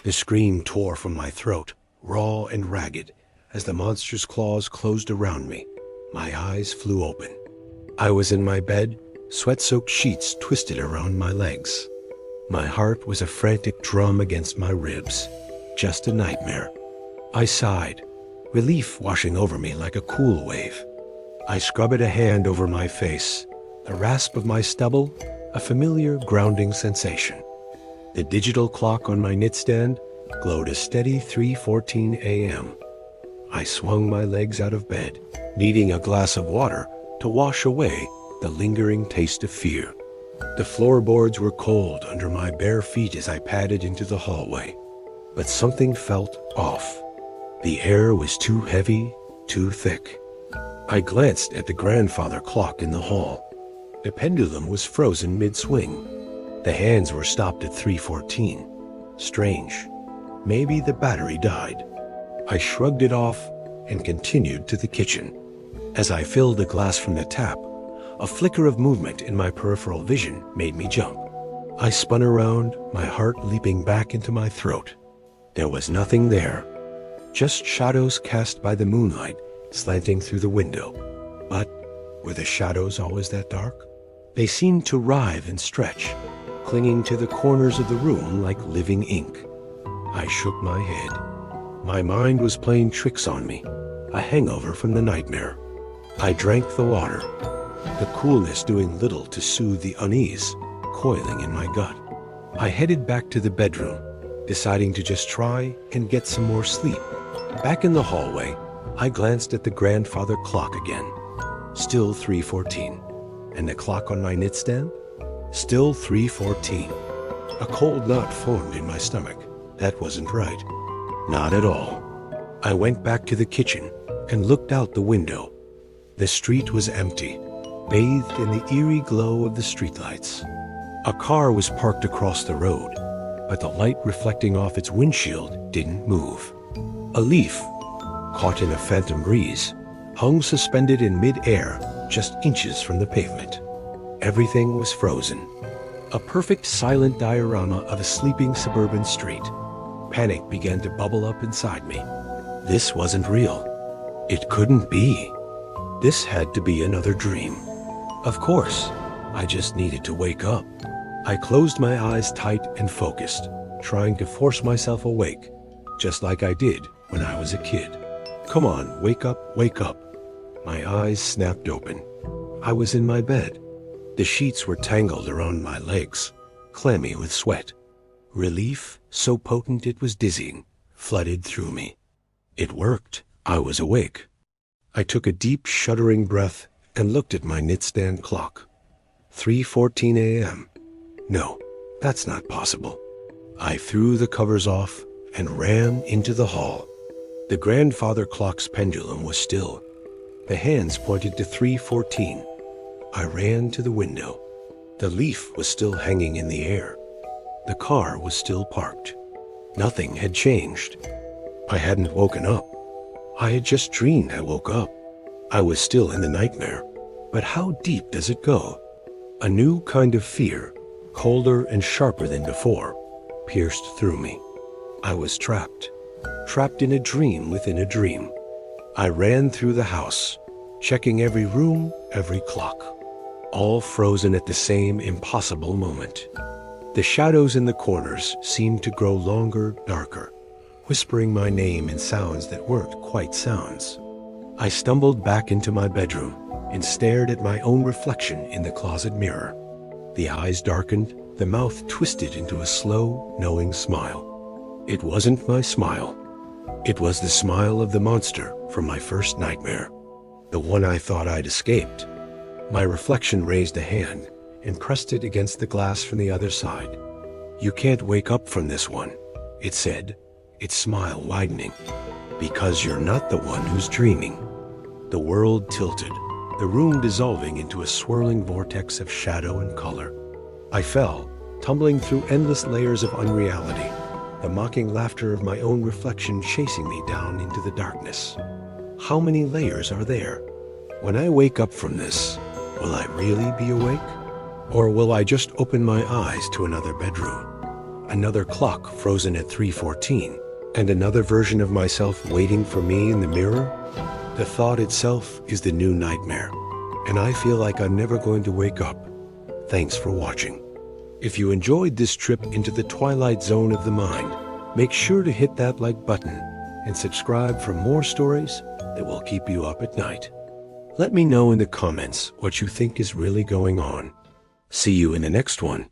The scream tore from my throat, raw and ragged, as the monster's claws closed around me. My eyes flew open. I was in my bed, sweat-soaked sheets twisted around my legs. My heart was a frantic drum against my ribs. Just a nightmare. I sighed, relief washing over me like a cool wave. I scrubbed a hand over my face, the rasp of my stubble, a familiar grounding sensation. The digital clock on my nightstand glowed a steady 3:14 a.m. I swung my legs out of bed, needing a glass of water to wash away the lingering taste of fear. The floorboards were cold under my bare feet as I padded into the hallway, but something felt off. The air was too heavy, too thick. I glanced at the grandfather clock in the hall. The pendulum was frozen mid-swing. The hands were stopped at 3:14. Strange. Maybe the battery died. I shrugged it off and continued to the kitchen. As I filled a glass from the tap, a flicker of movement in my peripheral vision made me jump. I spun around, my heart leaping back into my throat. There was nothing there, just shadows cast by the moonlight slanting through the window. But were the shadows always that dark? They seemed to writhe and stretch, clinging to the corners of the room like living ink. I shook my head. My mind was playing tricks on me, a hangover from the nightmare. I drank the water, the coolness doing little to soothe the unease coiling in my gut. I headed back to the bedroom, deciding to just try and get some more sleep. Back in the hallway, I glanced at the grandfather clock again. Still 3:14. And the clock on my nightstand? Still 3:14. A cold knot formed in my stomach. That wasn't right. Not at all. I went back to the kitchen and looked out the window. The street was empty, bathed in the eerie glow of the streetlights. A car was parked across the road, but the light reflecting off its windshield didn't move. A leaf, caught in a phantom breeze, hung suspended in mid-air just inches from the pavement. Everything was frozen. A perfect silent diorama of a sleeping suburban street. Panic began to bubble up inside me. This wasn't real. It couldn't be. This had to be another dream. Of course, I just needed to wake up. I closed my eyes tight and focused, trying to force myself awake, just like I did when I was a kid. Come on, wake up, wake up. My eyes snapped open. I was in my bed. The sheets were tangled around my legs, clammy with sweat. Relief, so potent it was dizzying, flooded through me. It worked. I was awake. I took a deep, shuddering breath and looked at my nightstand clock. 3:14 a.m. No, that's not possible. I threw the covers off and ran into the hall. The grandfather clock's pendulum was still. The hands pointed to 3:14. I ran to the window. The leaf was still hanging in the air. The car was still parked. Nothing had changed. I hadn't woken up. I had just dreamed I woke up. I was still in the nightmare. But how deep does it go? A new kind of fear, colder and sharper than before, pierced through me. I was trapped in a dream within a dream. I ran through the house, checking every room, every clock, all frozen at the same impossible moment. The shadows in the corners seemed to grow longer, darker, whispering my name in sounds that weren't quite sounds. I stumbled back into my bedroom and stared at my own reflection in the closet mirror. The eyes darkened, the mouth twisted into a slow, knowing smile. It wasn't my smile. It was the smile of the monster from my first nightmare, the one I thought I'd escaped. My reflection raised a hand and pressed it against the glass from the other side. "You can't wake up from this one," it said, its smile widening, "because you're not the one who's dreaming." The world tilted, the room dissolving into a swirling vortex of shadow and color. I fell, tumbling through endless layers of unreality, the mocking laughter of my own reflection chasing me down into the darkness. How many layers are there? When I wake up from this, will I really be awake? Or will I just open my eyes to another bedroom? another clock frozen at 3:14, and another version of myself waiting for me in the mirror? The thought itself is the new nightmare, and I feel like I'm never going to wake up. Thanks for watching. If you enjoyed this trip into the twilight zone of the mind, make sure to hit that like button and subscribe for more stories that will keep you up at night. Let me know in the comments what you think is really going on. See you in the next one.